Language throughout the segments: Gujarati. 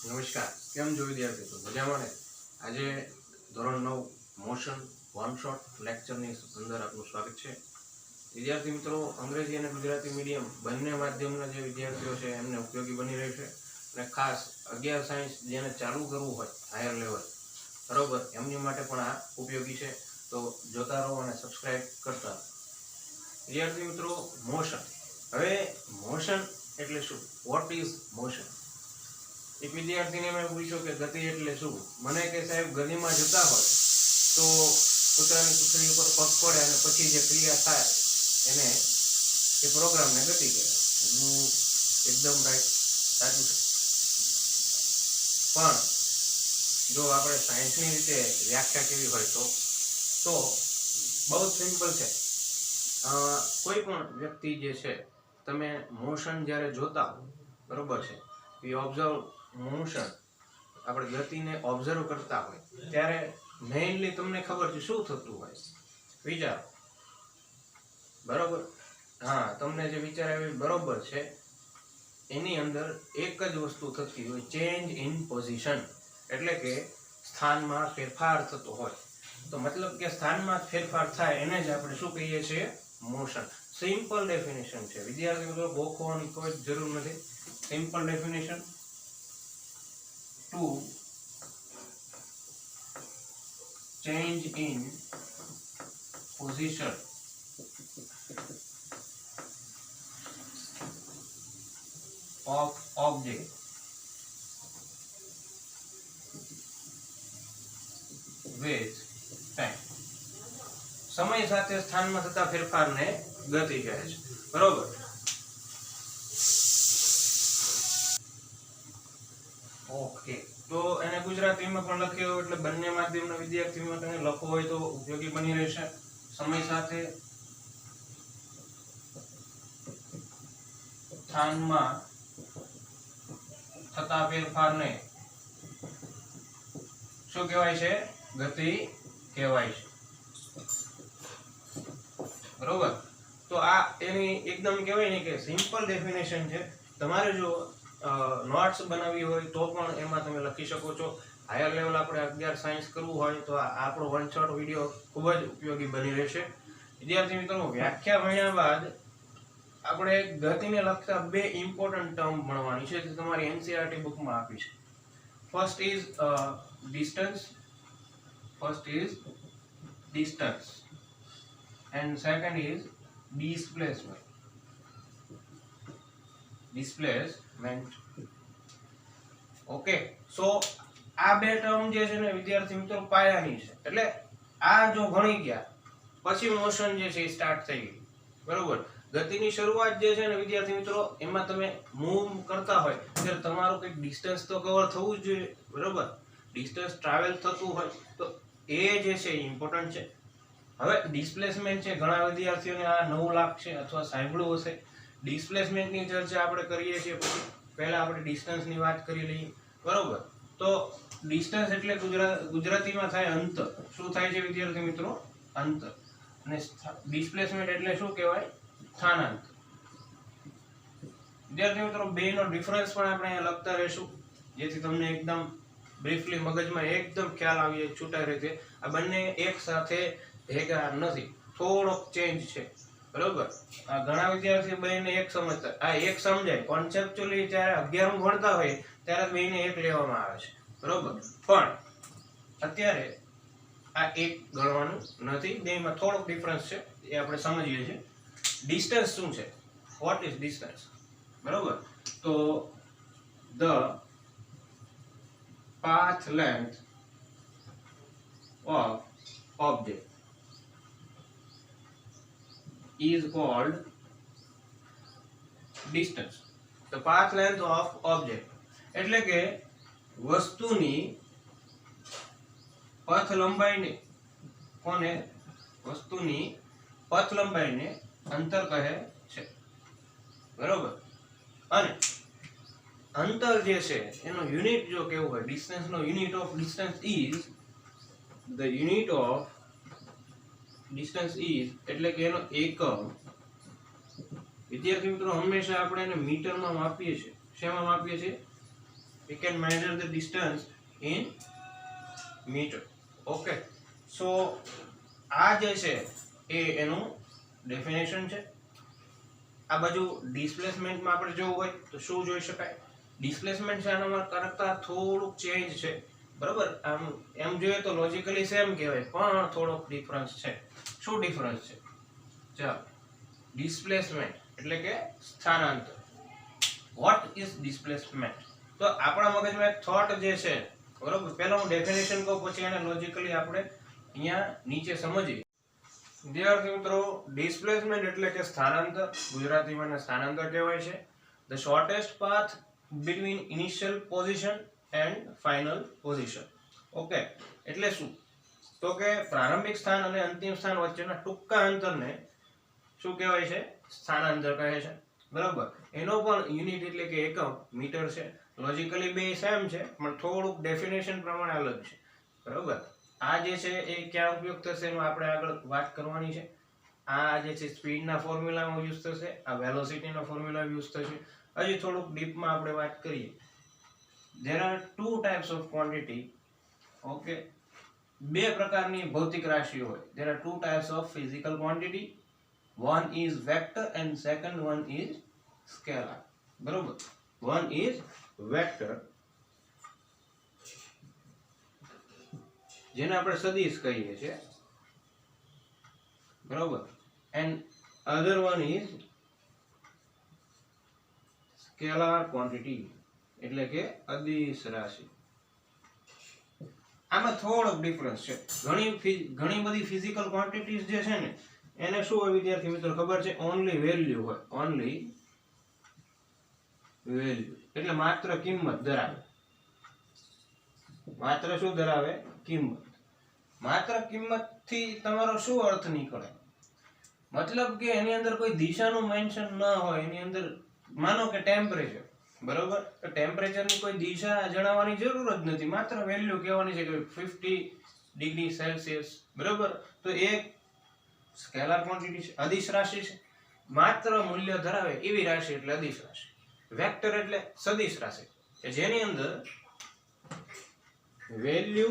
નમસ્કાર, કેમ છો વિદ્યાર્થી મિત્રો? મજામાં ને? આજે ધોરણ 9 મોશન વન શોટ લેક્ચરની અંદર આપનું સ્વાગત છે. વિદ્યાર્થી મિત્રો, અંગ્રેજી અને ગુજરાતી મીડિયમ બંને માધ્યમના જે વિદ્યાર્થીઓ છે એમને ઉપયોગી બની રહેશે. અને ખાસ 11 સાયન્સ જેને ચાલુ કરવું હોય હાયર લેવલ, બરોબર, એમની માટે પણ આ ઉપયોગી છે. તો જોતા રહો અને સબસ્ક્રાઇબ કરતા. વિદ્યાર્થી મિત્રો, મોશન. હવે મોશન એટલે શું? What is motion? એક વિદ્યાર્થીને મેં પૂછ્યું કે ગતિ એટલે શું? મને કે સાહેબ, ગતિમાં જતા હોય તો કૂતરાની પૂંછડી ઉપર પગ પડે અને પછી જે ક્રિયા થાય એને એ પ્રોગ્રામને ગતિ કહેવાય. હું એકદમ રાઈટ, સાચું છે. પણ જો આપણે સાયન્સની રીતે વ્યાખ્યા કેવી હોય તો બહુ જ સિમ્પલ છે. કોઈ પણ વ્યક્તિ જે છે, તમે મોશન જ્યારે જોતા હો, બરોબર છે, એ ઓબ્ઝર્વ મોશન, આપણે ગતિને ઓબ્ઝર્વ કરતા હોય ત્યારે મેઇનલી તમને ખબર છે શું થતું હોય? વિચારો. બરોબર? હા, તમને જે વિચાર આવ્યો બરોબર છે. એની અંદર એક જ વસ્તુ થતી હોય, ચેન્જ ઇન પોઝિશન, એટલે કે સ્થાનમાં ફેરફાર થતો હોય. તો મતલબ કે સ્થાનમાં ફેરફાર થાય એને જ આપણે શું કહીએ છીએ? મોશન. સિમ્પલ ડેફિનેશન છે વિદ્યાર્થી મિત્રો, ગોખવાની કોઈ જરૂર નથી. Simple definition: to change in position of object with time. સમય સાથે સ્થાનમાં થતા ફેરફારને ગતિ કહે છે. બરોબર? ઓકે, તો એને ગુજરાતીમાં પણ લખ્યો એટલે બંને માધ્યમના વિદ્યાર્થીઓ તમે લખો હોય તો ઉપયોગી બની રહેશે. સમય સાથે સ્થાનમાં થતા ફેરફારને શું કહેવાય છે? ગતિ કહેવાય છે. બરોબર? તો આ એની એકદમ કહેવાય ને કે સિમ્પલ ડેફિનેશન છે. તમારે જો નોટ્સ બનાવવી હોય તો પણ એમાં તમે લખી શકો છો. હાયર લેવલ આપણે 11 સાયન્સ કરવું હોય તો આપણો વન શોટ વિડીયો ખૂબ જ ઉપયોગી બની રહેશે. વિદ્યાર્થી મિત્રો, વ્યાખ્યા ભણ્યા બાદ આપણે ગતિને લગતા બે ઇમ્પોર્ટન્ટ ટર્મ ભણવાની છે જે તમારી એનસીઈઆરટી બુકમાં આપી છે. First is distance and second is displacement. Okay, so આ બે ટર્મ જે છે ને વિદ્યાર્થી મિત્રો પાયાની છે. એટલે આ જો ભણી ગયા પછી મોશન જે છે એ સ્ટાર્ટ થઈ ગઈ. બરોબર? ગતિની શરૂઆત જે છે ને વિદ્યાર્થી મિત્રો, એમાં તમે મૂવ કરતા હોય ત્યારે તમારું કંઈક ડિસ્ટન્સ તો કવર થવું જ જોઈએ. બરોબર? ડિસ્ટન્સ ટ્રાવેલ થતું હોય તો એ જે છે ઇમ્પોર્ટન્ટ છે. હવે ડિસ્પ્લેસમેન્ટ છે, ઘણા વિદ્યાર્થીઓને આ નવું લાગશે અથવા સાંભળ્યું હશે. ડિસ્પ્લેસમેન્ટની ચર્ચા આપણે કરીએ છીએ પછી પહેલા આપણે ડિસ્ટન્સની વાત કરી લઈએ. બરોબર? તો ડિસ્ટન્સ એટલે ગુજરાતીમાં થાય અંતર. શું થાય છે વિદ્યાર્થી મિત્રો? અંતર. અને ડિસ્પ્લેસમેન્ટ એટલે શું કહેવાય? સ્થાનાંતર. વિદ્યાર્થી મિત્રો, બેનો ડિફરન્સ પણ આપણે અહીંયા લખતા રહેશું જેથી તમને એકદમ બ્રીફલી મગજમાં એકદમ ખ્યાલ આવી છૂટાઈ રીતે. આ બંને એક સાથે ભેગા નથી, થોડોક ચેન્જ છે. બરોબર? આ ઘણા વિદ્યાર્થીઓ બેને એક સમજતા, આ એક સમજાય કોન્સેપ્ચ્યુઅલી જ્યારે 11મું ભણતા હોય ત્યારે બેને એક લેવામાં આવે છે. બરોબર? પણ અત્યારે આ એક ગણવાનું નથી, બેમાં થોડોક ડિફરન્સ છે, એ આપણે સમજીએ છીએ. ડિસ્ટન્સ શું છે? What is distance? બરોબર? તો the path length of object is called distance. The path length of object એટલે કે વસ્તુની પથ લંબાઈને કોને? વસ્તુની પથ લંબાઈને અંતર કહે છે. બરોબર? અને અંતર જે છે એનો યુનિટ જો કેવું હોય, ડિસ્ટન્સ નો યુનિટ ઓફ ડિસ્ટન્સ ઇઝ એટલે કે એનો એકમ. વિદ્યાર્થી મિત્રો, હંમેશા આપણે એને મીટરમાં માપીએ છીએ. શેમાં માપીએ છીએ? We can measure the distance in meter. Okay. So આ જે છે એ એનું ડેફિનેશન છે. આ બાજુ ડિસ્પ્લેસમેન્ટમાં આપણે જોવું હોય તો શું જોઈ શકાય? ડિસ્પ્લેસમેન્ટ છે આનામાં કરતા થોડુંક ચેન્જ છે, બરાબર. આમ એમ જોઈએ તો લોજિકલી સેમ કહેવાય, પણ થોડોક ડિફરન્સ છે. શું ડિફરન્સ છે? ચાલો, ડિસ્પ્લેસમેન્ટ એટલે કે સ્થાનાંતર. What is displacement? તો આપણા મગજમાં એક થોટ જે છે, બરાબર, પહેલા હું ડેફિનેશન કહું, પછી એને લોજિકલી આપણે અહીંયા નીચે સમજીએ. વિદ્યાર્થી મિત્રો, ડિસ્પ્લેસમેન્ટ એટલે કે સ્થાનાંતર, ગુજરાતીમાં એને સ્થાનાંતર કહેવાય છે. The shortest path between initial position and final position. Okay, એટલે શું? તો કે પ્રારંભિક સ્થાન અને અંતિમ સ્થાન વચ્ચેના ટૂંકા અંતરને શું કહેવાય છે? સ્થાનાંતર કહે છે, બરાબર. એનો પણ યુનિટ એટલે કે એકમ મીટર છે. લોજિકલી બે સેમ છે, પણ થોડુંક ડેફિનેશન પ્રમાણે અલગ છે, બરાબર. આ જે છે એ ક્યાં ઉપયોગ થશે એનું આપણે આગળ વાત કરવાની છે. આ જે છે સ્પીડના ફોર્મ્યુલામાં યુઝ થશે, આ વેલોસિટીના ફોર્મ્યુલા યુઝ થશે. હજી થોડુંક ડીપમાં આપણે વાત કરીએ. there are two types of quantity. Okay, બે પ્રકારની ભૌતિક રાશિઓ હોય. there are two types of physical quantity. one is vector and second one is scalar. બરોબર. one is vector, જેને આપણે સદિશ કહીએ છીએ, બરોબર, and other one is scalar quantity એટલે કે અદિશ રાશિ. આમાં થોડોક ડિફરન્સ છે. ઘણી બધી ફિઝિકલ ક્વોન્ટિટીઝ જે છે ને એને શું હોય વિદ્યાર્થી મિત્રો ખબર છે? ઓનલી વેલ્યુ હોય. ઓનલી વેલ્યુ એટલે માત્ર કિંમત ધરાવે. માત્ર શું ધરાવે? કિંમત. માત્ર કિંમતથી તમારો શું અર્થ નીકળે? મતલબ કે એની અંદર કોઈ દિશાનું મેન્શન ન હોય. એની અંદર માનો કે ટેમ્પરેચર, બરોબર, તો ટેમ્પરેચરની કોઈ દિશા જણાવવાની જરૂર જ નથી. માત્ર વેલ્યુ કહેવાની છે કે 50 ડિગ્રી સેલ્સિયસ, બરોબર. તો એ સ્કેલર ક્વોન્ટિટી છે, અદિશ રાશિ છે. માત્ર મૂલ્ય ધરાવે એવી રાશિ એટલે અદિશ રાશિ. વેક્ટર એટલે સદિશ રાશિ કે જેની અંદર વેલ્યુ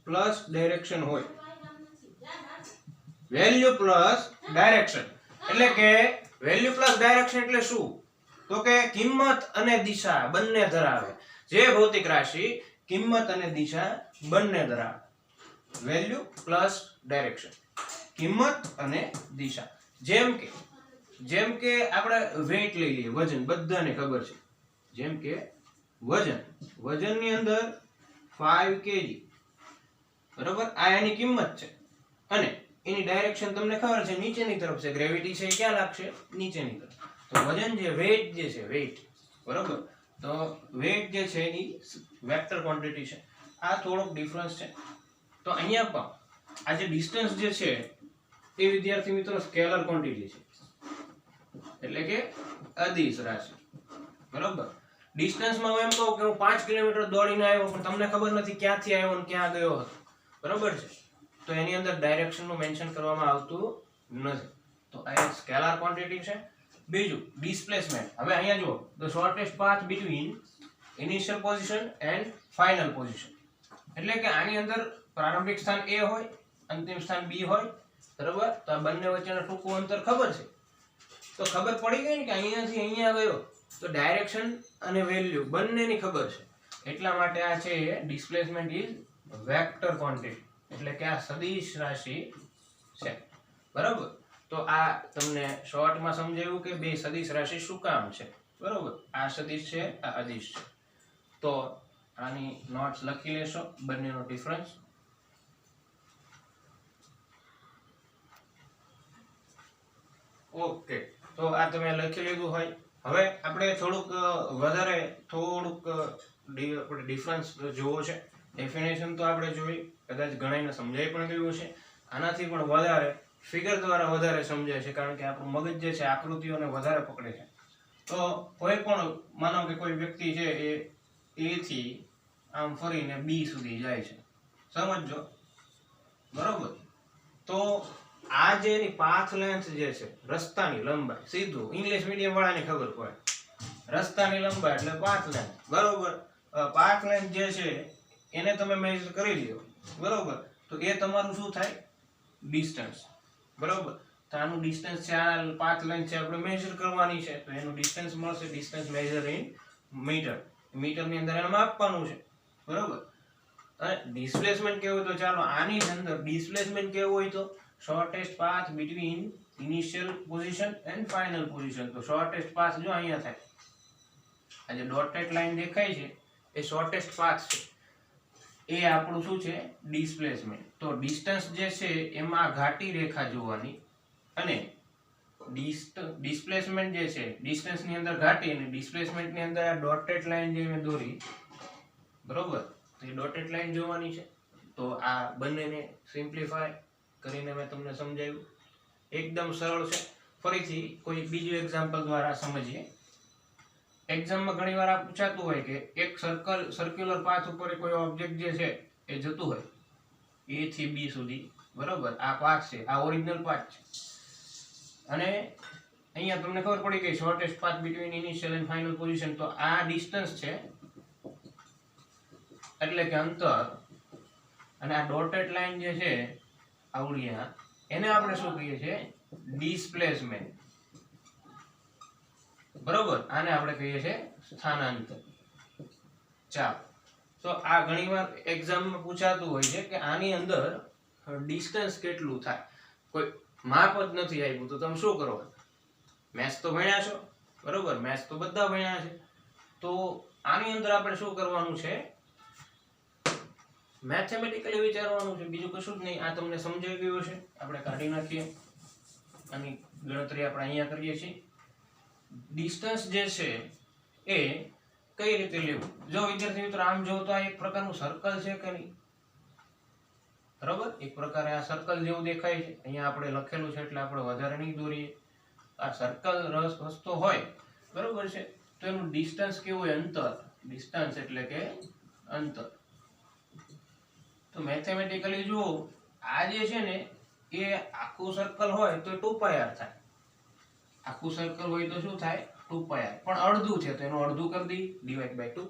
પ્લસ ડાયરેક્શન હોય. વેલ્યુ પ્લસ ડાયરેક્શન એટલે કે વેલ્યુ પ્લસ ડાયરેક્શન એટલે શું? તો કે કિંમત અને દિશા બંને ધરાવે. જે ભૌતિક રાશિ કિંમત અને દિશા બંને ધરાવે. વેલ્યુ પ્લસ ડાયરેક્શન, કિંમત અને દિશા. જેમ કે આપણે વેઇટ લઈ લઈએ, વજન, બધાને ખબર છે. જેમ કે વજનની અંદર 5 kg, બરોબર, આ એની કિંમત છે. અને એની ડાયરેક્શન તમને ખબર છે, નીચેની તરફ છે. ગ્રેવિટી છે એ ક્યાં લાગશે? નીચેની તરફ. તો વજન જે વેઇટ જે છે, વેઇટ, બરોબર, તો વેઇટ જે છે એની વેક્ટર ક્વોન્ટિટી છે. આ થોડોક ડિફરન્સ છે. તો અહીંયા પણ આ જે ડિસ્ટન્સ જે છે એ વિદ્યાર્થી મિત્રો સ્કેલર ક્વોન્ટિટી છે, એટલે કે અદિશ રાશિ, બરોબર. ડિસ્ટન્સમાં હું એમ કહું કે હું 5 કિલોમીટર દોડીને આવ્યો, પણ તમને ખબર નથી ક્યાંથી આવ્યો અને ક્યાં ગયો હતો, બરોબર છે. તો એની અંદર ડાયરેક્શનનું મેન્શન કરવામાં આવતું નથી. તો આ એક સ્કેલર ક્વોન્ટિટી છે. બીજું ડિસ્પ્લેસમેન્ટ. હવે અહીંયા જુઓ, the shortest path between initial position and final position. એટલે કે આની અંદર પ્રારંભિક સ્થાન A હોય, અંતિમ સ્થાન B હોય, બરોબર. તો આ બંને વચ્ચેનું ટૂંકું અંતર ખબર છે. તો ખબર પડી ગઈ ને કે અહીંયાથી અહીંયા ગયો, તો ડાયરેક્શન અને વેલ્યુ બંનેની ખબર છે. એટલા માટે આ છે ડિસ્પ્લેસમેન્ટ ઇઝ વેક્ટર ક્વોન્ટિટી, એટલે કે આ સદિશ રાશિ છે, બરોબર. તો આ તમને શોર્ટમાં સમજાવ્યું કે બે સદિશ રાશિ શું કામ છે, બરોબર. આ સદિશ છે, આ અદિશ છે. તો આની નોટ્સ લખી લેશો, બંનેનો ડિફરન્સ. ઓકે, તો આ તમે લખી લીધું હોય. હવે આપણે થોડુંક ડિફરન્સ જોવો છે. ડેફિનેશન તો આપણે જોઈ, કદાચ ઘણાને સમજાઈ પણ ગયું છે. આનાથી પણ વધારે ફિગર દ્વારા વધારે સમજાય છે, કારણ કે આપણું મગજ જે છે આકૃતિઓને વધારે પકડે છે. તો કોઈ પણ માનો કે કોઈ વ્યક્તિ છે એ A થી આમ ફરીને B સુધી જાય છે, સમજો, બરોબર. તો આ જે એની પાથ લેન્થ જે છે, રસ્તાની લંબાઈ, સીધું ઇંગ્લિશ મીડિયમ વાળાને ખબર પડે, રસ્તાની લંબાઈ એટલે પાથ લેન્થ, બરોબર. પાથ લેન્થ જે છે એને તમે મેઝર કરી લ્યો, બરોબર. તો એ તમારું શું થાય? ડિસ્ટન્સ, બરોબર. તો આનું ડિસ્ટન્સ છે, આ પાથ લેન્થ છે, આપણે મેઝર કરવાની છે, તો એનું ડિસ્ટન્સ મળશે. ડિસ્ટન્સ મેઝર ઇન મીટર, મીટરની અંદર એને માપવાનું છે, બરોબર. અને ડિસ્પ્લેસમેન્ટ કેવું હોય તો ચાલો આની અંદર ડિસ્પ્લેસમેન્ટ કેવું હોય તો shortest path between initial position and final position. તો શોર્ટેસ્ટ પાથ જો અહીંયા થાય, આ જે ડોટેડ લાઈન દેખાય છે એ શોર્ટેસ્ટ પાથ છે, એ આપણું શું છે? ડિસ્પ્લેસમેન્ટ. તો ડિસ્ટન્સ જે છે એમાં ઘાટી રેખા જોવાની, અને ડિસ્પ્લેસમેન્ટ જે છે ડિસ્ટન્સ ની અંદર ઘાટી અને ડિસ્પ્લેસમેન્ટ ની અંદર આ ડોટેડ લાઈન જે મેં દોરી, બરોબર. તો એ ડોટેડ લાઈન જોવાની છે. તો આ બંનેને સિમ્પ્લિફાય કરીને મેં તમને સમજાવ્યું, એકદમ સરળ છે. ફરીથી કોઈ બીજું એક્ઝામ્પલ દ્વારા સમજીએ. એક્ઝામમાં ઘણીવાર આ પૂછાતું હોય કે એક સર્ક્યુલર પાથ ઉપર કોઈ ઓબ્જેક્ટ જે છે એ જતું હોય A થી B સુધી, બરોબર. આ પાથ છે, આ ઓરિજિનલ પાથ છે, અને અહીંયા તમને ખબર પડી કે shortest path between initial and final position. તો આ ડિસ્ટન્સ છે એટલે કે અંતર, અને આ ડોટેડ લાઈન જે છે આવડિયા, એને આપણે શું કહીએ છીએ? ડિસ્પ્લેસમેન્ટ, બરોબર. આને આપણે કહીએ છીએ સ્થાનાંતર. ચાલો, તો આ ઘણીવાર એક્ઝામમાં પૂછાતું હોય છે કે આની અંદર ડિસ્ટન્સ કેટલું થાય, કોઈ માપ જ નથી આવ્યું, તો તમે શું કરો? મેથ્સ તો ભણ્યા છો, બરોબર. મેથ્સ તો બધા ભણ્યા છે. તો આની અંદર આપણે શું કરવાનું છે? મેથેમેટિકલી વિચારવાનું છે, બીજું કશું જ નહીં. આ તમને સમજાઈ ગયું છે. આપણે કાઢી નાખીએ, આની ગણતરી આપણે અહીંયા કરીએ છીએ. ડિસ્ટન્સ જે છે એ કઈ રીતે લેવું? જો વિદ્યાર્થી મિત્રો આમ જો તો આ એક પ્રકારનું સર્કલ છે કે નહીં, બરોબર. એક પ્રકારે આ સર્કલ જેવું દેખાય છે. અહીંયા આપણે લખેલું છે એટલે આપણે વધારે નહીં દોરીએ. આ સર્કલ રસ્તો હોય, બરોબર છે. તો એનું ડિસ્ટન્સ કેવું હોય? અંતર. ડિસ્ટન્સ એટલે કે અંતર. તો મેથેમેટિકલી જુઓ, આ જે છે ને એ આખું સર્કલ હોય તો 2πr થાય. આખું સર્કલ હોય તો શું થાય? 2πr. પણ અડધું છે તો એનું અડધું કરી દઈએ, ડિવાઇડ બાય 2.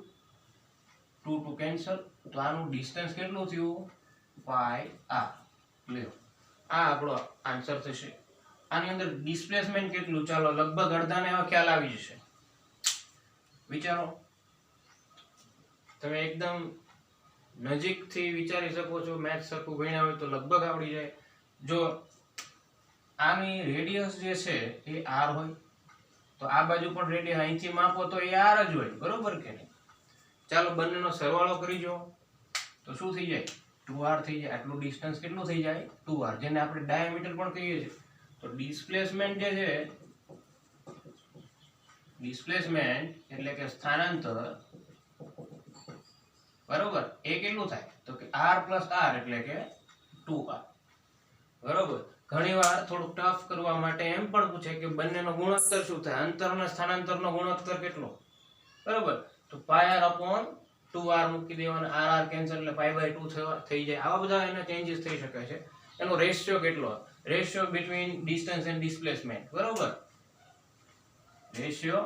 2 કેન્સલ. તો આનું ડિસ્ટન્સ કેટલું થયું? πr. લ્યો, આ આપણો આન્સર થશે. આની અંદર ડિસ્પ્લેસમેન્ટ કેટલું? ચાલો લગભગ અડધાને હવે ખ્યાલ આવી જશે. વિચારો, તમે એકદમ નજીકથી વિચારી શકો છો. મેથ્સ સરખું ભણ્યા હોય તો લગભગ આવડી જાય. જો આની રેડિયસ જે છે એ r હોય તો આ બાજુ પણ રેડિયસ અહીંથી માપો તો એ r જ હોય, બરોબર કે નહીં? ચાલો બંનેનો સરવાળો કરી જો તો શું થઈ જાય? 2r થઈ જાય. આટલું ડિસ્ટન્સ કેટલું થઈ જાય? 2r, જેને આપણે ડાયામીટર પણ કહીએ છીએ. તો ડિસ્પ્લેસમેન્ટ જે છે, ડિસ્પ્લેસમેન્ટ એટલે કે સ્થાનાંતર, બરોબર, એ કેટલું થાય? તો કે r + r એટલે કે 2r, બરોબર. ઘણીવાર થોડુંક ટફ કરવા માટે એમ પણ પૂછે કે બંનેનો ગુણોત્તર શું થાય? અંતર અને સ્થાનાંતરનો ગુણોત્તર કેટલો? બરોબર. તો πr/2r મૂકી દેવાના, r કેન્સલ એટલે π/2 થઈ જાય. આવા બધા એના ચેન્જીસ થઈ શકે છે. એનો રેશિયો કેટલો? Ratio between distance and displacement, બરોબર. Ratio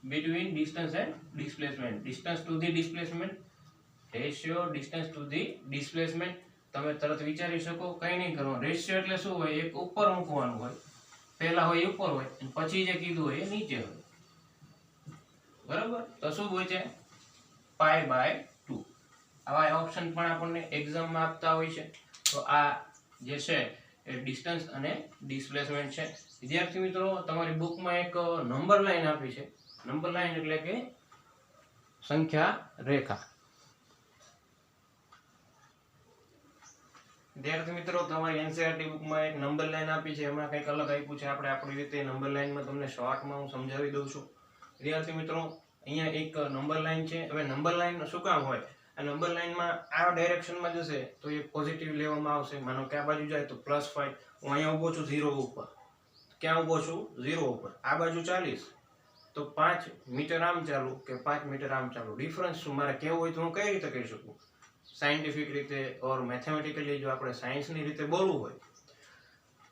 between distance and displacement, distance to the displacement, ratio distance to the displacement. તમે તરત વિચારી શકો, કઈ નહીં કરવાનું. રેશિયો એટલે શું હોય? એક ઉપર મૂકવાનું હોય, પહેલા હોય ઉપર હોય, અને પછી જે કીધું હોય એ નીચે હોય, બરાબર. તો શું હોય છે? π/2. આવા ઓપ્શન પણ આપણને એક્ઝામમાં આપતા હોય છે. તો આ જે છે એ ડિસ્ટન્સ અને ડિસ્પ્લેસમેન્ટ છે. વિદ્યાર્થી મિત્રો, તમારી બુકમાં એક નંબર લાઈન આપી છે. નંબર લાઈન એટલે કે સંખ્યા રેખા. વિદ્યાર્થી મિત્રો, તમારી એનસીઈઆરટી બુકમાં એક નંબર લાઈન આપી છે, એમાં કંઈક અલગ આપ્યું છે. આપણે આપણી રીતે નંબર લાઈનમાં તમને શોર્ટમાં હું સમજાવી દઉં છું. વિદ્યાર્થી મિત્રો, અહીંયા એક નંબર લાઈન છે. હવે નંબર લાઈન શું કામ હોય? આ નંબર લાઈનમાં આ ડાયરેક્શનમાં જશે તો એ પોઝિટિવ લેવામાં આવશે. માનો કે આ બાજુ જાય તો +5. હું અહીંયા ઊભો છું 0 ઉપર. ક્યાં ઊભો છું? 0 ઉપર. આ બાજુ 40 તો 5 મીટર આમ ચાલુ કે 5 મીટર આમ ચાલુ. ડિફરન્સ શું મારે કેવું હોય તો હું કઈ રીતે કહી શકું? સાયન્ટિફિક રીતે ઓર મેથેમેટિકલી જો આપણે સાયન્સની રીતે બોલવું હોય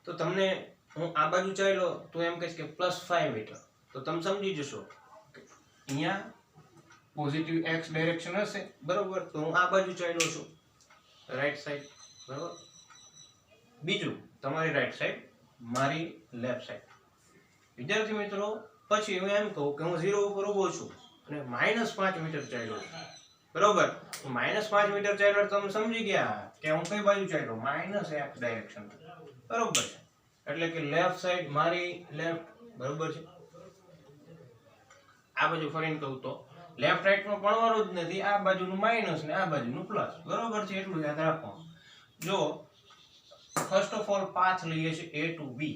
તો તમને હું આ બાજુ ચાલ્યો તો એમ કહીશ કે +5 મીટર, તો તમે સમજી જશો અહીંયા પોઝિટિવ x ડાયરેક્શન હશે, બરોબર, તો હું આ બાજુ ચાલ્યો છું, રાઈટ સાઈડ, બરોબર. બીજું તમારી રાઈટ સાઈડ, મારી લેફ્ટ સાઈડ. વિદ્યાર્થી મિત્રો, પછી હું એમ કહું કે હું 0 ઉપર ઊભો છું અને -5 મીટર ચાલ્યો છું, બરોબર. તો -5 મીટર ચાલ્યો તમે સમજી ગયા કે હું કઈ બાજુ ચાલ્યો, -x ડાયરેક્શન, બરોબર છે. એટલે કે લેફ્ટ સાઈડ મારી લેફ્ટ, બરોબર છે. આ બાજુ ફરીને કહું તો લેફ્ટ રાઈટ માં ભણવાનું જ નથી, આ બાજુનું માઇનસ ને આ બાજુનું પ્લસ, બરોબર છે. એટલું યાદ રાખો. જો ફર્સ્ટ ઓફ ઓલ પાથ લઈએ છે a to b.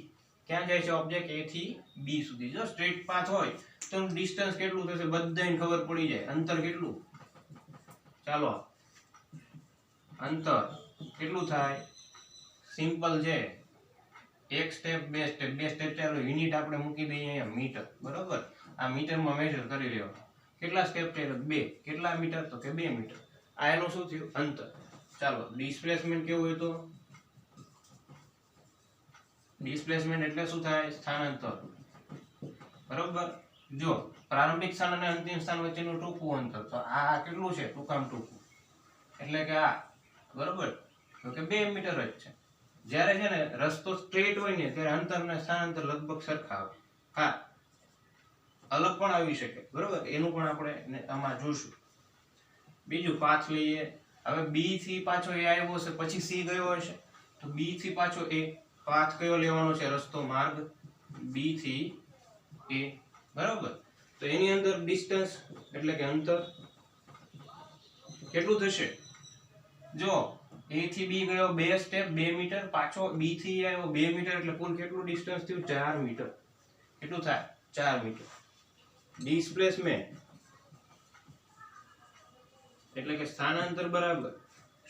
ક્યાં જાય છે ઓબ્જેક્ટ? a થી b સુધી. જો સ્ટ્રેટ પાથ હોય તો ડિસ્ટન્સ કેટલું થશે બધાને ખબર પડી જાય. અંતર કેટલું? ચાલો, અંતર કેટલું થાય? સિમ્પલ છે, એક સ્ટેપ બે સ્ટેપ. ચાલો યુનિટ આપણે મૂકી દઈએ અહીંયા મીટર, બરોબર. આ મીટરમાં મેજર કરી લેવો. કેટલા સ્ટેપ છે? 2. કેટલા મીટર? તો કે 2 મીટર. આ એનું શું થયું? અંતર. ચાલો ડિસ્પ્લેસમેન્ટ કેવું હોય તો ડિસ્પ્લેસમેન્ટ એટલે શું થાય? સ્થાનાંતર, બરોબર. જો પ્રારંભિક સ્થાન અને અંતિમ સ્થાન વચ્ચેનું ટૂંકું અંતર, તો આ કેટલું છે? ટૂંકામ ટૂંકું, એટલે કે આ, બરોબર. તો કે 2 મીટર જ છે. જ્યારે છે ને રસ્તો સ્ટ્રેટ હોય ને ત્યારે અંતર અને સ્થાનાંતર લગભગ સરખા આવે. હા, અલગ પણ આવી શકે, બરોબર. એનું પણ આપણે આમાં જોશું. બીજું પાથ લઈએ. હવે b થી પાછો a આવ્યો છે, પછી c ગયો હશે, તો b થી પાછો a. પાથ કયો લેવાનો છે? રસ્તો, માર્ગ b થી a, બરોબર. તો એની અંદર ડિસ્ટન્સ એટલે કે અંતર કેટલું થશે? જો a થી b ગયો 2 સ્ટેપ 2 મીટર, પાછો b થી a આવ્યો 2 મીટર, એટલે કુલ કેટલું ડિસ્ટન્સ થયું? 4 મીટર. કેટલું થાય? 4 મીટર. ડિસ્પ્લેસમેન્ટ એટલે કે સ્થાનાંતર બરાબર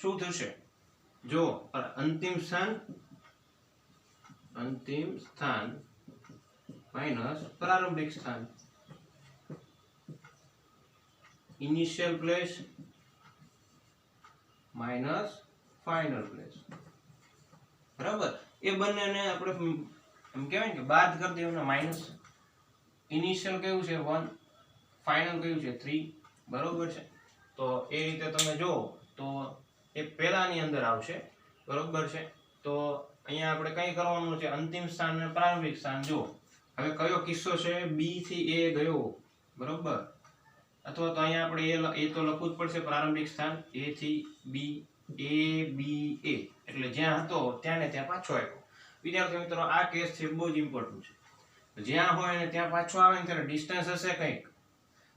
શું થશે? જો અંતિમ સ્થાન માઈનસ પ્રારંભિક સ્થાન, initial place minus final place, બરાબર. એ બંનેને આપણે એમ કહેવાય કે બાદ કરી દેવાના. માઈનસ ઇનિશિયલ કયું છે? 1, ફાઇનલ કયું છે? 3, બરોબર છે. તો એ રીતે તમે જો તો એ પહેલાની અંદર આવશે, બરોબર છે. તો અહીંયા આપણે કઈ કરવાનું છે? અંતિમ સ્થાન અને પ્રારંભિક સ્થાન. જો હવે કયો કિસ્સો છે? b થી a ગયો, બરોબર. અથવા તો અહીંયા આપણે એ તો લખવું જ પડશે, પ્રારંભિક સ્થાન a થી b, a b a, એટલે જ્યાં હતો ત્યાં ને ત્યાં પાછો આવ્યો. વિદ્યાર્થી મિત્રો, આ કેસ છે બહુ જ ઇમ્પોર્ટન્ટ છે. જ્યાં હોય ને ત્યાં પાછો આવે ને ત્યારે ડિસ્ટન્સ હશે કંઈક,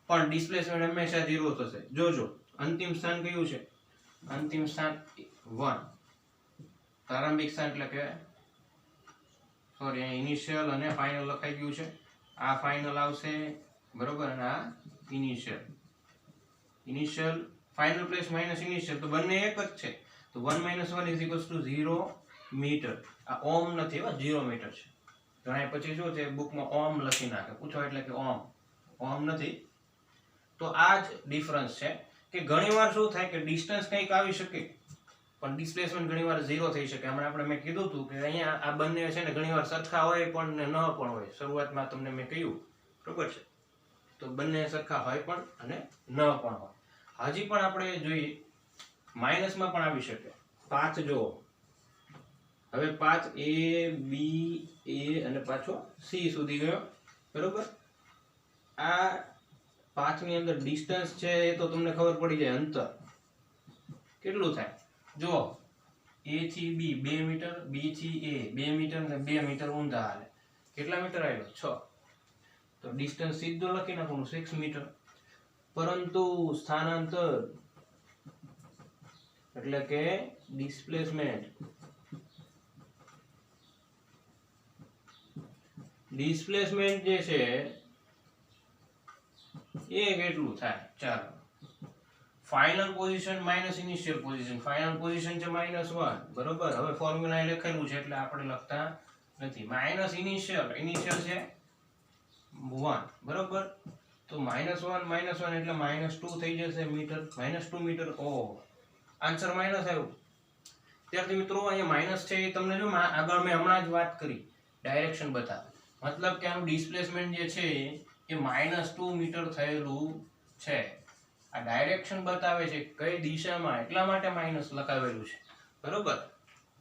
પણ ડિસ્પ્લેસમેન્ટ હંમેશા 0 થશે. જોજો અંતિમ સ્થાન કયું છે? અંતિમ સ્થાન 1. પ્રારંભિક સ્થાન એટલે કે સોરી, ઇનિશિયલ અને ફાઇનલ લખાઈ ગયું છે. આ ફાઇનલ આવશે, બરોબર, અને આ initial final place minus initial, તો બંને એક જ છે. તો 1 - 1 = 0 મીટર. આ ઓમ નથી, 0 મીટર છે. ઘણા પછી શું છે બુકમાં ઓમ લખી નાખે, પૂછો એટલે કે ઓમ નથી. તો આ જ ડિફરન્સ છે કે ઘણીવાર શું થાય કે ડિસ્ટન્સ કંઈક આવી શકે પણ ડિસ્પ્લેસમેન્ટ ઘણીવાર 0 થઈ શકે. હમણાં આપણે મેં કીધું હતું કે અહીંયા આ બંને છે ને ઘણીવાર સરખા હોય પણ ને ન પણ હોય. શરૂઆતમાં તમને મેં કહ્યું, બરોબર છે. તો બંને સરખા હોય પણ અને ન પણ હોય. હજી પણ આપણે જોઈએ માઇનસમાં પણ આવી શકે. પાથ જો હવે પાથ a b a અને પાછો c સુધી ગયો, બરોબર. આ પાથની અંદર ડિસ્ટન્સ છે એ તો તમને ખબર પડી જાય. અંતર કેટલું થાય? જો a થી b 2 મીટર, b થી a 2 મીટર ને 2 મીટર ઊંધા હાલે. કેટલા મીટર આવ્યો? 6. તો ડિસ્ટન્સ સીધું લખી નાખવાનું 6 મીટર. પરંતુ સ્થાનાંતર એટલે કે ડિસ્પ્લેસમેન્ટ જે છે એ કેટલું થાય? ચાલો, final position minus initial position. Final position છે -1, બરોબર. હવે ફોર્મ્યુલા લખેલું છે એટલે આપણે લખતા નથી. માઇનસ ઇનિશિયલ છે 1, બરોબર. તો -1 એટલે -2 થઈ જશે મીટર. -2 મીટર. ઓહ, આન્સર માઇનસ આવ્યો. ત્યારથી મિત્રો અહીંયા માઇનસ છે એ તમને જો આગળ મેં હમણાં જ વાત કરી, ડાયરેક્શન બતાવે. મતલબ કે આનું ડિસ્પ્લેસમેન્ટ જે છે એ -2 મીટર થયેલું છે. આ ડાયરેક્શન બતાવે છે કઈ દિશામાં, એટલા માટે માઇનસ લખાવેલું છે. બરોબર,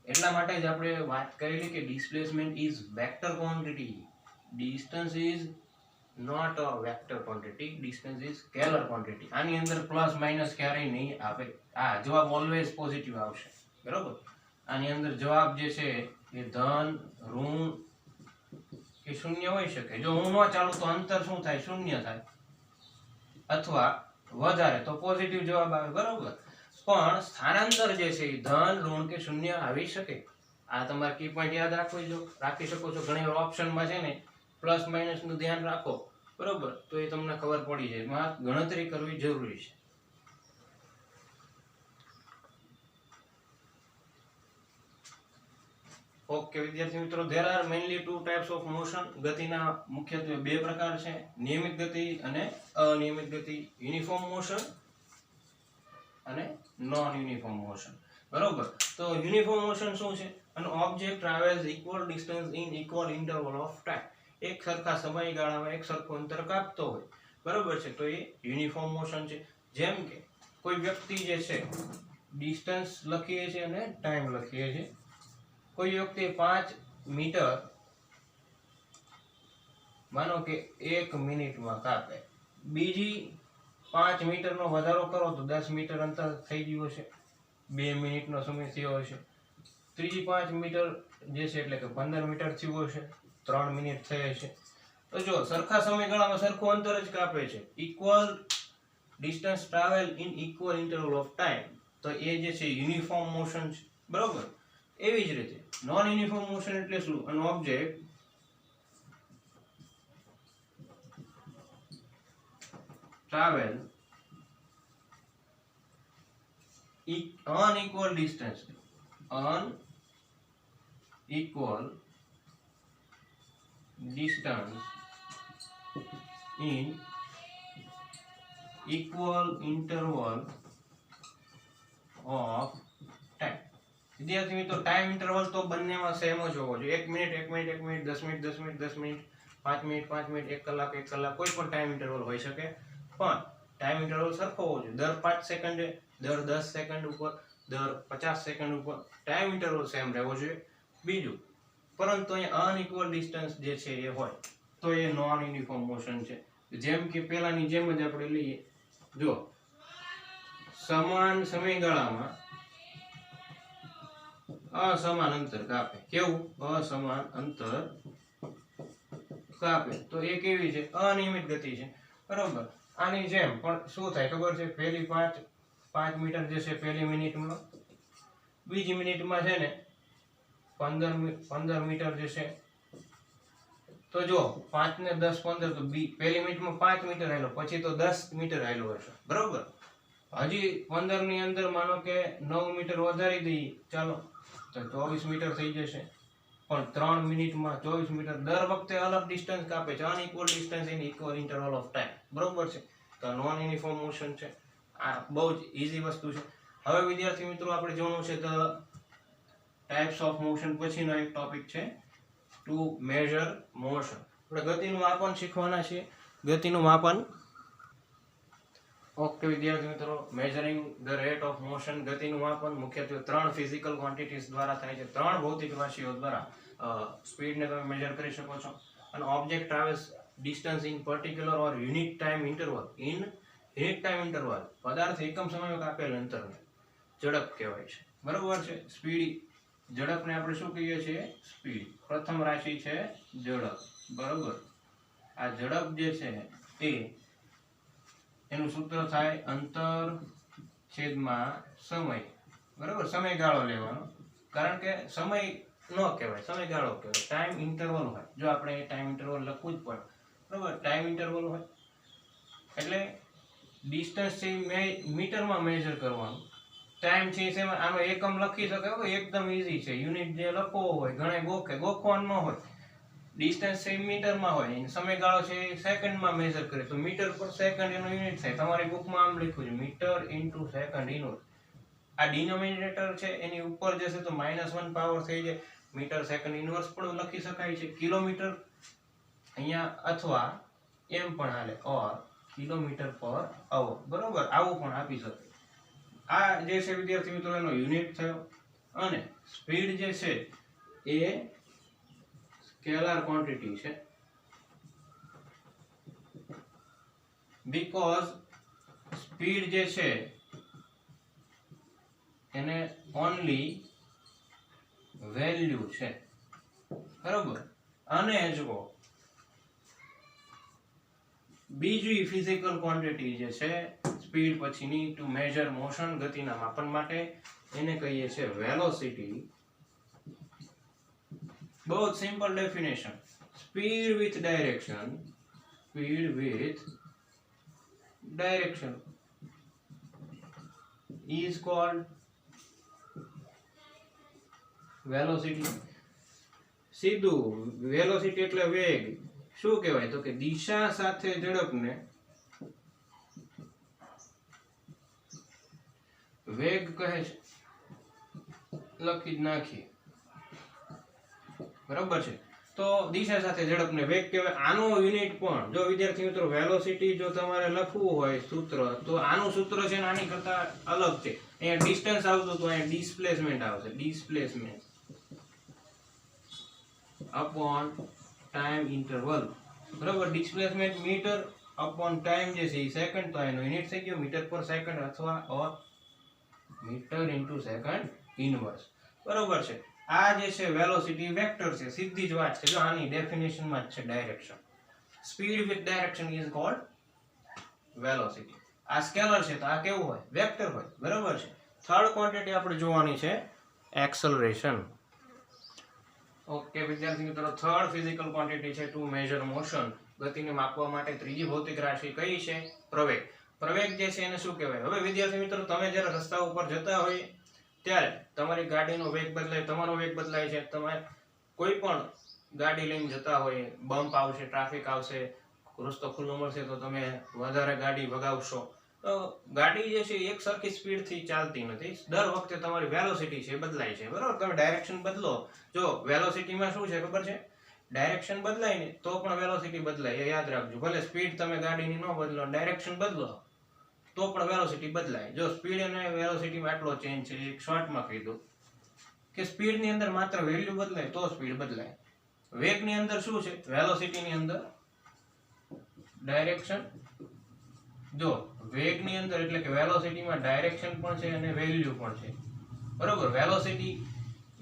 એટલા માટે જ આપણે વાત કરેલી કે displacement is vector quantity. Distance is not a vector quantity, distance is scalar quantity. આની અંદર પ્લસ માઇનસ ક્યારેય નહીં આવે. આ જવાબ ઓલવેઝ પોઝિટિવ આવશે. બરોબર, આની અંદર જવાબ જે છે એ ધન, ઋણ કે શૂન્ય હોઈ શકે. જો હું ન ચાલું તો અંતર શું થાય? શૂન્ય થાય, અથવા વધારે તો પોઝિટિવ જવાબ આવે. બરોબર, પણ સ્થાનાંતર જે છે એ ધન, ઋણ કે શૂન્ય આવી શકે. આ તમારે કી પોઈન્ટ યાદ રાખી શકો છો. ઘણી વાર ઓપ્શનમાં છે ને પ્લસ માઇનસ નું ધ્યાન રાખો. બરોબર, તો એ તમને ખબર પડી જાય. એમાં ગણતરી કરવી જરૂરી છે. ઓકે વિદ્યાર્થી મિત્રો, there are mainly two types of motion. ગતિના મુખ્યત્વે બે પ્રકાર છે, નિયમિત ગતિ અને અનિયમિત ગતિ. યુનિફોર્મ મોશન અને નોન યુનિફોર્મ મોશન. બરોબર, તો યુનિફોર્મ મોશન શું છે? an object travels equal distance in equal interval of time. એક સરખા સમયગાળામાં એક સરખું અંતર કાપતો હોય. બરોબર છે, તો એ યુનિફોર્મ મોશન છે. જેમ કે કોઈ વ્યક્તિ જે છે ડિસ્ટન્સ લખીએ છીએ અને ટાઈમ લખીએ છીએ. કોઈ વ્યક્તિ 5 મીટર માનો કે 1 મિનિટમાં કાપે, બીજી 5 મીટરનો વધારો કરો તો 10 મીટર અંતર થઈ ગયું હશે, 2 મિનિટનો સમય થયો હશે. ત્રીજી 5 મીટર જે છે એટલે કે 15 મીટર થયું હશે, 3 મિનિટ થઈ હશે. તો જો સરખા સમયગાળામાં સરખું અંતર જ કાપે છે, equal distance travel in equal interval of time, તો એ જે છે યુનિફોર્મ મોશન છે. બરોબર, એવી જ રીતે નોન યુનિફોર્મ મોશન એટલે શું? an object travel unequal distance in equal interval of time. વિદ્યાર્થી મિત્રો, ટાઈમ ઇન્ટરવલ તો બંનેમાં સેમ જ હોવો જોઈએ. 1 minute 1 minute 1 minute, 10 minute 10 minute 10 minute, 5 minute 5 minute, 1 કલાક 1 કલાક, કોઈ પણ ટાઈમ ઇન્ટરવલ હોઈ શકે. પણ ટાઈમ ઇન્ટરવલ સરખો હોવો જોઈએ. દર 5 સેકન્ડે, દર 10 સેકન્ડ ઉપર, દર 50 સેકન્ડ ઉપર ટાઈમ ઇન્ટરવલ સેમ રહેવો જોઈએ. બીજું, પરંતુ અહીંયા અનઇક્વલ ડિસ્ટન્સ જે છે એ હોય તો એ નોન યુનિફોર્મ મોશન છે. જેમ કે પહેલાની જેમ જ આપણે લઈએ. જો સમાન સમયગાળામાં અસમાન અંતર કાપે. કેવું? અસમાન અંતર કાપે તો એ કેવી છે? અનિયમિત ગતિ છે. બરોબર, આની જેમ પણ શું થાય ખબર છે? પહેલી 5 મીટર જે છે પહેલી મિનિટમાં, બીજી મિનિટમાં છે ને 15 મીટર જે છે. તો જો 5 ને 10 15, તો પહેલી મિનિટમાં 5 મીટર હાલ્યો, પછી તો 10 મીટર હાલ્યો હશે. બરોબર, હજી 15 ની અંદર માનો કે 9 મીટર વધારી દઈએ, ચાલો તો 24 મીટર થઈ જશે. પણ 3 મિનિટમાં 24 મીટર. દર વખતે અલગ ડિસ્ટન્સ કાપે છે, unequal distance in equal interval of time. બરોબર છે, તો નોન યુનિફોર્મ મોશન છે. આ બહુ જ ઈઝી વસ્તુ છે. હવે વિદ્યાર્થી મિત્રો, આપણે જોવાનું છે ધ ટાઈપ્સ ઓફ મોશન. પછીનો એક ટોપિક છે ટુ મેઝર મોશન. આપણે ગતિનું માપન શીખવાના છીએ. ગતિનું માપન. ઓકે વિદ્યાર્થી મિત્રો, measuring the rate of motion. ગતિનું માપન મુખ્યત્વે 3 ફિઝિકલ ક્વોન્ટિટીઝ દ્વારા થાય છે. 3 ભૌતિક રાશિઓ દ્વારા સ્પીડને તમે મેજર કરી શકો છો. અને object travels distance in particular or unit time interval. In unit time interval, પદાર્થ એકમ સમયમાં કાપેલ અંતરને ઝડપ કહેવાય છે. બરોબર છે. સ્પીડ, ઝડપને આપણે શું કહીએ છીએ? સ્પીડ. પ્રથમ રાશિ છે ઝડપ. બરોબર, આ ઝડપ જે છે એ એનું સૂત્ર થાય અંતર છેદમાં સમય. બરોબર, સમયગાળો લેવાનો, કારણ કે સમય ન કહેવાય, સમયગાળો કહેવાય. ટાઈમ ઇન્ટરવલ હોય, જો આપણે ટાઈમ ઇન્ટરવલ લખવું જ પડે. બરોબર, ટાઈમ ઇન્ટરવલ હોય એટલે ડિસ્ટન્સ છે મીટરમાં મેજર કરવાનું. ટાઈમ છે એમાં આનો એકમ લખી શકાય, એકદમ ઈઝી છે. યુનિટ જે લખવો હોય ઘણા ગોખવાનું ન હોય. ડિસ્ટન્સ છે મીટરમાં હોય, સમયગાળો છે સેકન્ડમાં મેજર કરે તો મીટર પર સેકન્ડ એનો યુનિટ થાય. તમારી બુકમાં આમ લખ્યું છે મીટર ઇન્ટુ સેકન્ડ ઇનવર્સ. આ ડિનોમિનેટર છે એની ઉપર જશે તો -1 પાવર થઈ જાય. મીટર સેકન્ડ ઇનવર્સ પણ લખી શકાય છે. કિલોમીટર અહીંયા અથવા એમ પણ હાલે ઓર કિલોમીટર પર અવર, બરોબર, આવું પણ આપી શકે. આ જે છે વિદ્યાર્થી મિત્રો એનો યુનિટ થયો. અને સ્પીડ જે છે એ સ્કેલર ક્વોન્ટિટી છે, બીકોઝ સ્પીડ જે છે એને ઓનલી વેલ્યુ છે, બરોબર. અને જુઓ બીજી ફિઝિકલ ક્વોન્ટિટી જે છે સ્પીડ પછીની ટુ મેજર મોશન, ગતિના માપન માટે, એને કહીએ છે વેલોસિટી. બહુ જ simple definition. Speed with direction, speed with direction is called velocity. સીધું વેલોસિટી એટલે વેગ. શું કહેવાય તો કે દિશા સાથે ઝડપને વેગ કહે છે. લખી જ નાખીએ, બરાબર છે. તો દિશા સાથે ઝડપને વેગ કહેવાય. આનો યુનિટ પણ જો વિદ્યાર્થી મિત્રો વેલોસિટી જો તમારે લખવું હોય સૂત્ર, તો આનું સૂત્ર છે ને આની કરતા અલગ છે. અહીંયા ડિસ્ટન્સ આવતું તો અહીંયા ડિસ્પ્લેસમેન્ટ આવશે, ડિસ્પ્લેસમેન્ટ અપોન ટાઈમ ઇન્ટરવલ, બરાબર. ડિસ્પ્લેસમેન્ટ મીટર અપોન ટાઈમ જે છે એ સેકન્ડ, તો એનો યુનિટ થઈ ગયો મીટર પર સેકન્ડ અથવા ઓર મીટર ઇન્ટુ સેકન્ડ ઇનવર્સ, બરોબર છે. આ જે છે વેલોસિટી વેક્ટર છે, સીધી જ વાત છે. જો આની ડેફિનેશન માં જ છે direction. Speed with direction is called velocity. આ સ્કેલર છે તો આ કેવું હોય? વેક્ટર હોય, બરોબર છે. થર્ડ ક્વોન્ટિટી આપણે જોવાની છે એક્સલરેશન. ઓકે વિદ્યાર્થી મિત્રો, થર્ડ ફિઝિકલ ક્વોન્ટિટી છે ટુ મેજર મોશન, ગતિને માપવા માટે. ત્રીજી ભૌતિક રાશિ કઈ છે? પ્રવેગ. પ્રવેગ જે છે એને શું કહેવાય? હવે વિદ્યાર્થી મિત્રો તમે જ્યારે રસ્તા ઉપર જતા હોય ત્યારે તમારી ગાડીનો વેગ બદલાય, તમારો વેગ બદલાય છે. તમે કોઈ પણ ગાડી લઈને જતા હોય, બમ્પ આવશે, ટ્રાફિક આવશે, રસ્તો ખુલ્લો મળશે તો તમે વધારે ગાડી ભગાવશો. તો ગાડી જે છે એક સરખી સ્પીડથી ચાલતી નથી. દર વખતે તમારી વેલોસિટી છે બદલાય છે, બરાબર. તમે ડાયરેક્શન બદલો, જો વેલોસિટીમાં શું છે ખબર છે? ડાયરેક્શન બદલાય ને તો પણ વેલોસિટી બદલાય, એ યાદ રાખજો. ભલે સ્પીડ તમે ગાડીની ન બદલો, ડાયરેક્શન બદલો તો પણ વેલોસિટી બદલાય. જો સ્પીડ અને વેલોસિટીમાં આટલો ચેન્જ છે. એક શોર્ટમાં કહી દઉં કે સ્પીડની અંદર માત્ર વેલ્યુ બદલાય તો સ્પીડ બદલાય. વેગની અંદર શું છે? વેલોસિટીની અંદર ડાયરેક્શન. જો વેગની અંદર એટલે કે વેલોસિટીમાં ડાયરેક્શન પણ છે અને વેલ્યુ પણ છે, બરોબર. વેલોસિટી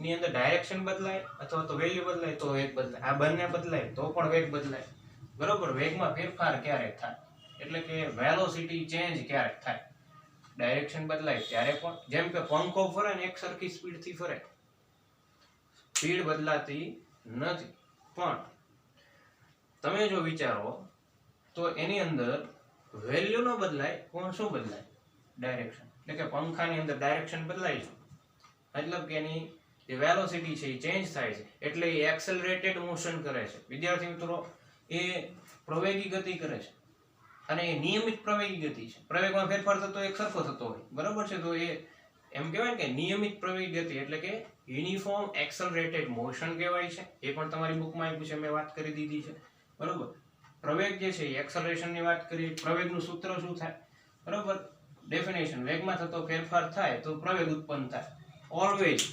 ની અંદર ડાયરેક્શન બદલાય અથવા તો વેલ્યુ બદલાય તો વેગ બદલાય. આ બંને બદલાય તો પણ વેગ બદલાય, બરોબર. વેગમાં ફેરફાર ક્યારે થાય એટલે કે વેલોસિટી ચેન્જ ક્યારે થાય? ડાયરેક્શન બદલાય ત્યારે પણ. જેમ કે પંખો ફરે ને એક સરખી સ્પીડથી ફરે, સ્પીડ બદલાતી નથી. પણ તમે જો વિચારો તો એની અંદર વેલ્યુ ન બદલાય પણ શું બદલાય? ડાયરેક્શન. એટલે કે પંખાની અંદર ડાયરેક્શન બદલાય છે, મતલબ કે એની જે વેલોસિટી છે એ ચેન્જ થાય છે, એટલે એ એક્સેલરેટેડ મોશન કરે છે. વિદ્યાર્થી મિત્રો એ પ્રવેગી ગતિ કરે છે અને એ નિયમિત પ્રવેગી ગતિ છે. પ્રવેગમાં ફેરફાર થતો એક સરખો થતો હોય, બરાબર છે. તો એ એમ કહેવાય કે નિયમિત પ્રવેગી ગતિ એટલે કે યુનિફોર્મ એક્સેલરેટેડ મોશન કહેવાય છે. એ પણ તમારી બુકમાં આપ્યું છે, મેં વાત કરી દીધી છે, બરોબર. પ્રવેગ જે છે એ એક્સેલરેશનની વાત કરી. પ્રવેગનું સૂત્ર શું થાય? બરોબર, ડેફિનેશન. વેગમાં થતો ફેરફાર થાય તો પ્રવેગ ઉત્પન્ન થાય. Always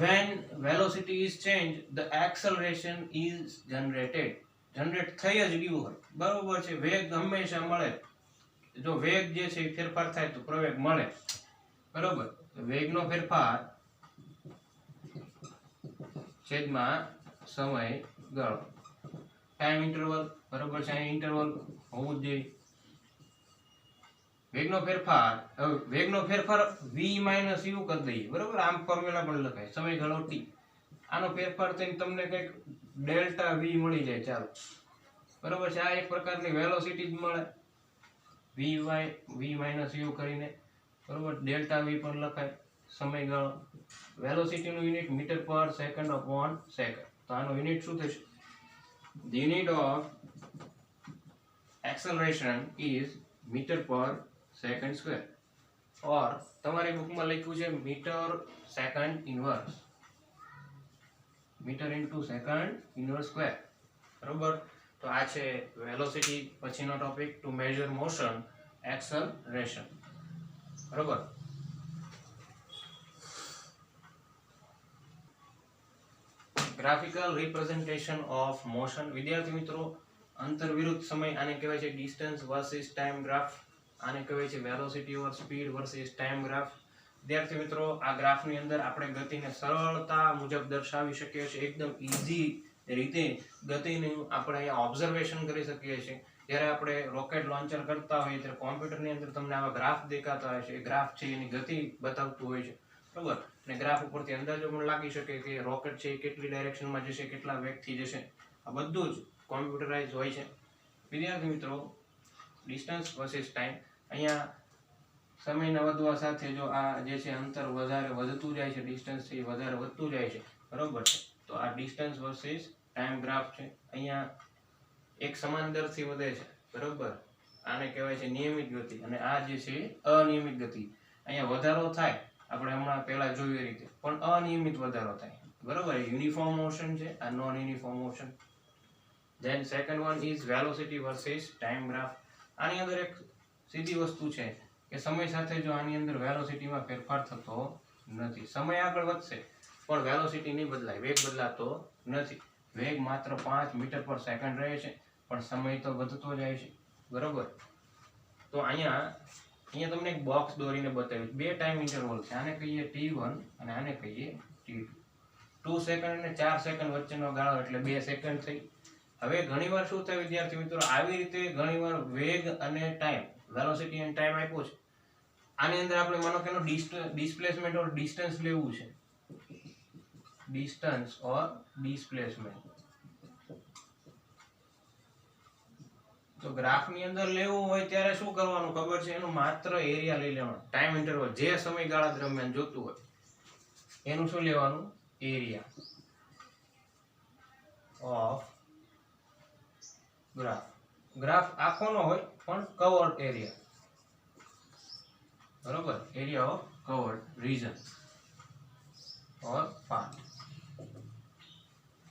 when velocity is changed the acceleration is generated. Generate થઈ જ ગયું હોય, બરોબર છે. વેગ હંમેશા મળે. જો વેગ જે છે એ ફેરફાર થાય તો પ્રવેગ મળે, બરોબર. વેગનો ફેરફાર છેદમાં સમય ગાળો, ટાઈમ ઇન્ટરવલ, બરોબર છે. અહીં ઇન્ટરવલ હોવું જ જોઈએ. વેગનો ફેરફાર, હવે વેગનો ફેરફાર v માઇનસ u કરી દઈએ, બરોબર. આમ ફોર્મ્યુલા પણ લખાય, સમયગાળો t. આનો ફેરફાર થઈને તમને કંઈક ડેલ્ટા v મળી જાય, ચાલો, બરોબર છે. આ એક પ્રકારની વેલોસિટી જ મળે, v માઇનસ u કરીને, બરોબર. ડેલ્ટા v પણ લખાય, સમયગાળો. વેલોસિટીનું યુનિટ મીટર પર સેકન્ડ અપોન સેકન્ડ. તો આનો યુનિટ શું થશે? The unit of acceleration is meter per second square. or તમારી બુકમાં લખ્યું છે metre second inverse, metre into second inverse square, બરોબર. તો આ છે વેલોસિટી પછીનો topic to measure motion acceleration. બરોબર. Graphical representation of motion. વિદ્યાર્થી મિત્રો, અંતર વિરુદ્ધ સમય આને કહેવાય છે ડિસ્ટન્સ વર્સિસ ટાઈમ ગ્રાફ. આને કહેવાય છે વેલોસિટી ઓર સ્પીડ વર્સિસ ટાઈમ ગ્રાફ. વિદ્યાર્થી મિત્રો, આ ગ્રાફની અંદર આપણે ગતિને સરળતા મુજબ દર્શાવી શકીએ છીએ. એકદમ ઈઝી રીતે ગતિનું આપણે અહીંયા ઓબ્ઝર્વેશન કરી શકીએ છીએ. જ્યારે આપણે રોકેટ લોન્ચર કરતા હોઈએ ત્યારે કોમ્પ્યુટરની અંદર તમને આવા ગ્રાફ દેખાતા હોય છે. એ ગ્રાફ છે એની ગતિ બતાવતું હોય છે. બરાબર. અને ગ્રાફ ઉપરથી અંદાજો પણ લાગી શકે કે રોકેટ છે એ કેટલી ડાયરેક્શનમાં જશે, કેટલા વેગથી જશે. આ બધું જ કોમ્પ્યુટરાઇઝ હોય છે. વિદ્યાર્થી મિત્રો, ડિસ્ટન્સ વર્સિસ ટાઈમ. અહીંયા સમયના વધવા સાથે જો આ જે છે અંતર વધારે વધતું જાય છે, ડિસ્ટન્સ છે એ વધારે વધતું જાય છે. બરોબર છે. તો આ ડિસ્ટન્સ વર્સિસ ટાઈમ ગ્રાફ છે. અહીંયા એક સમાન દરથી વધે છે. બરોબર. આને કહેવાય છે નિયમિત ગતિ અને આ જે છે અનિયમિત ગતિ. અહીંયા વધારો થાય, આપણે હમણાં પહેલા જોયું એ રીતે, પણ અનિયમિત વધારો થાય. બરોબર. યુનિફોર્મ મોશન છે, આ non uniform motion. Than second one is velocity versus time graph. આની અંદર એક સીધી વસ્તુ છે કે સમય સાથે જો આની અંદર વેલોસિટીમાં ફેરફાર થતો નથી. સમય આગળ વધશે પણ વેલોસિટી નહીં બદલાય, વેગ બદલાતો નથી. વેગ માત્ર 5 મીટર પર સેકન્ડ રહે છે પણ સમય તો વધતો જાય છે. બરોબર. તો અહીંયા તમને એક બોક્સ દોરીને બતાવ્યું. બે ટાઈમ ઇન્ટરવલ છે. આને કહીએ t1 અને આને કહીએ t2. 2 સેકન્ડ અને 4 સેકન્ડ વચ્ચેનો ગાળો એટલે 2 સેકન્ડ થઈ. હવે ઘણીવાર શું થાય વિદ્યાર્થી મિત્રો, આવી રીતે ઘણીવાર વેગ અને ટાઈમ, વેલોસિટી અને ટાઈમ આપ્યો છે. આની અંદર આપણે માનો કે ડિસ્પ્લેસમેન્ટ ઓર ડિસ્ટન્સ લેવું છે. ડિસ્ટન્સ ઓર ડિસ્પ્લેસમેન્ટ. તો ગ્રાફની અંદર લેવું હોય ત્યારે શું કરવાનું ખબર છે? એનું માત્ર એરિયા લઈ લેવાનું. ટાઈમ ઇન્ટરવલ જે સમયગાળા દરમિયાન જોતું હોય એનું શું લેવાનું? Area of graph. ગ્રાફ આખો નો હોય પણ કવર્ડ એરિયા. બરોબર. Area of covered region or part.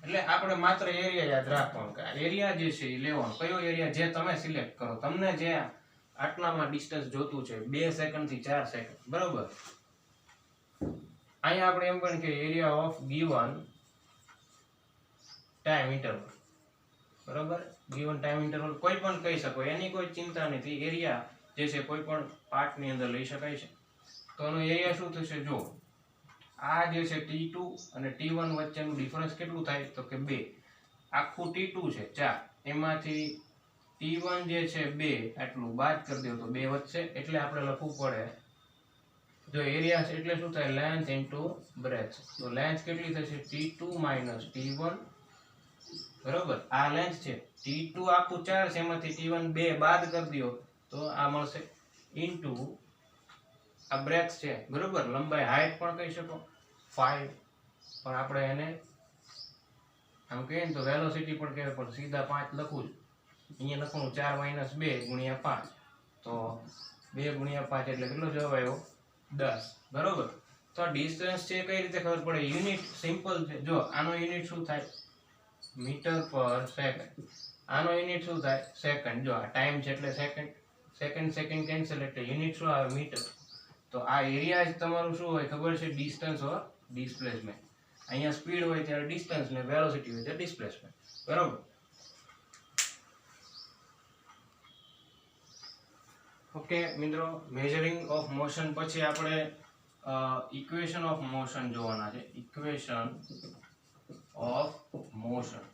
એટલે આપણે માત્ર એરિયા યાદ રાખવાનું કે એરિયા જે છે એ લેવાનો. કયો એરિયા જે તમે સિલેક્ટ કરો, તમને જે આટલામાં ડિસ્ટન્સ જોતું છે 2 સેકન્ડ થી 4 સેકન્ડ. બરોબર. અહીંયા આપણે એમ પણ કે area of given time interval. બરોબર. ગિવન ટાઈમ ઇન્ટરવલ કોઈ પણ કહી શકો, એની કોઈ ચિંતા નથી. એરિયા જે છે કોઈ પણ પાર્ટની અંદર લઈ શકાય છે. તો એનો એરિયા શું થશે? જો આ જે છે t2 અને t1 વચ્ચેનું ડિફરન્સ કેટલું થાય? તો કે 2. આખું t2 છે 4, એમાંથી t1 જે છે 2, આટલું બાદ કરી દો તો 2 વધશે. એટલે આપણે લખવું પડે, જો એરિયા એટલે શું થાય? Length into breadth. તો લેન્થ કેટલી થશે? t2 minus t1. બરોબર. આ લેન્થ છે. t2 આખું 4 છે, એમાંથી t1 2 બાદ કરી દો તો આ મળશે ઇન્ટુ આ બ્રેડ્થ છે. બરોબર. લંબાઈ, હાઈટ પણ કહી શકો 5, પણ આપણે એને આમ કહીએ ને તો વેલોસિટી પણ કહેવાય, પણ સીધા 5 લખું છું. અહીંયા લખવાનું 4 માઇનસ 2 ગુણ્યા 5. તો 2 ગુણ્યા 5 એટલે કેટલો જવાબ આવ્યો? 10. બરોબર. તો આ ડિસ્ટન્સ છે કઈ રીતે ખબર પડે? યુનિટ સિમ્પલ છે. જો આનો યુનિટ શું થાય? મીટર પર સેકન્ડ. આનો યુનિટ શું થાય? સેકન્ડ. જો આ ટાઈમ છે એટલે સેકન્ડ. સેકન્ડ કેન્સલ એટલે યુનિટ શું આવે? મીટર. તો આ એરિયા જ તમારું શું હોય ખબર છે? ડિસ્ટન્સ ઓર ડિસ્પ્લેસમેન્ટ. અહીંયા સ્પીડ હોય ત્યારે ડિસ્ટન્સ ને વેલોસિટી હોય ત્યારે ડિસ્પ્લેસમેન્ટ. બરોબર. ઓકે મિત્રો, મેઝરિંગ ઓફ મોશન પછી આપણે ઇક્વેશન ઓફ મોશન જોવાના છે. ઇક્વેશન ઓફ મોશન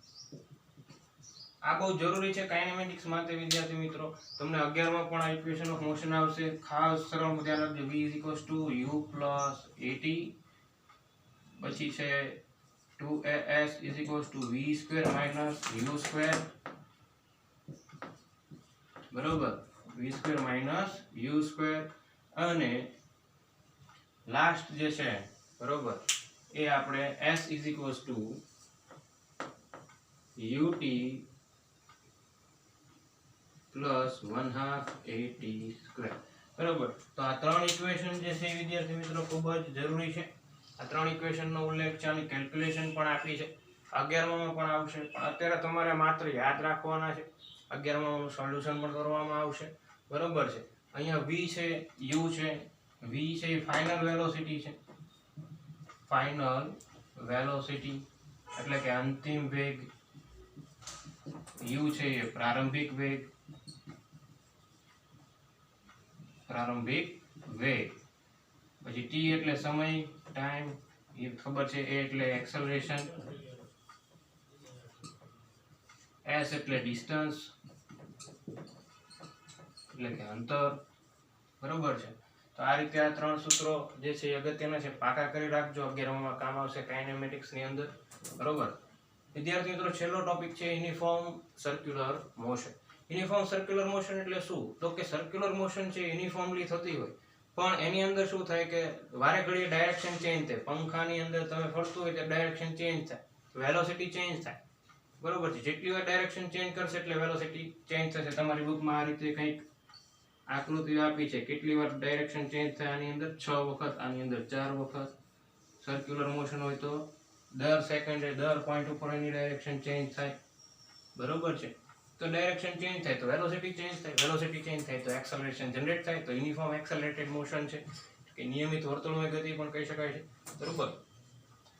આ બહુ જરૂરી છે કાઇનેમેટિક્સ માટે વિદ્યાર્થી મિત્રો. તમને 11 માં પણ આ ઇક્વેશન ઓફ મોશન આવશે. ખાસ સરળ ધ્યાન રાખજો. v u plus at, પછી છે 2as v square minus u square. બરોબર. v square minus u square. અને લાસ્ટ જે છે બરોબર એ આપણે s ut plus 1/2 at square. બરોબર. તો આ ત્રણ ઇક્વેશન જે છે વિદ્યાર્થી મિત્રો ખૂબ જ જરૂરી છે. આ ત્રણ ઇક્વેશનનો ઉલ્લેખ છે અને કેલ્ક્યુલેશન પણ આપી છે. 11મામાં પણ આવશે, પણ અત્યારે તમારે માત્ર યાદ રાખવાના છે. 11માનું સોલ્યુશન પણ કરવામાં આવશે, બરોબર છે. અહીંયા v છે, u છે. v છે એ ફાઇનલ વેલોસિટી છે, ફાઇનલ વેલોસિટી એટલે કે અંતિમ વેગ. u છે એ પ્રારંભિક વેગ, પ્રારંભિક વેગ. પછી t એટલે સમય, ટાઈમ, એ ખબર છે. a એટલે એક્સેલરેશન, s એટલે ડિસ્ટન્સ એટલે કે અંતર, બરોબર છે. તો આ રીતે આ 3 સૂત્રો જે છે એ અગત્યના છે, પાકા કરી રાખજો. 11માં કામ આવશે કાઇનેમેટિક્સ ની અંદર, બરોબર. વિદ્યાર્થી મિત્રો, છેલ્લો ટોપિક છે uniform circular motion. Uniform circular motion એટલે શું? તો કે સર્ક્યુલર મોશન છે યુનિફોર્મલી થતી હોય, પણ એની અંદર શું થાય કે વારે ઘડીએ ડાયરેક્શન ચેન્જ થાય. પંખાની અંદર તમે ફરતું હોય તો ડાયરેક્શન ચેન્જ થાય, વેલોસિટી ચેન્જ થાય, બરોબર છે. જેટલી વાર ડાયરેક્શન ચેન્જ કરશે એટલે વેલોસિટી ચેન્જ થશે. તમારી બુકમાં આ રીતે કંઈક આકૃતિ આપી છે, કેટલી વાર ડાયરેક્શન ચેન્જ થાય. આની અંદર 6 વખત, આની અંદર 4 વખત. સર્ક્યુલર મોશન હોય તો દર સેકન્ડે દર પોઈન્ટ ઉપર એની ડાયરેક્શન ચેન્જ થાય, બરોબર છે. તો ડાયરેક્શન ચેન્જ થાય તો વેલોસિટી ચેન્જ થાય, વેલોસિટી ચેન્જ થાય તો એક્સેલરેશન જનરેટ થાય. તો યુનિફોર્મ એક્સેલરેટેડ મોશન છે કે નિયમિત વર્તુળમય ગતિ પણ કહી શકાય છે, બરોબર.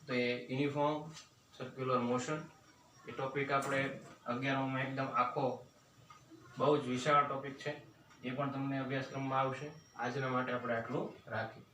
તો એ યુનિફોર્મ સર્ક્યુલર મોશન એ ટોપિક આપણે 11માં એકદમ આખો બહુ જ વિશાળ ટોપિક છે, એ પણ તમને અભ્યાસક્રમમાં આવશે. આજના માટે આપણે આટલું રાખીએ.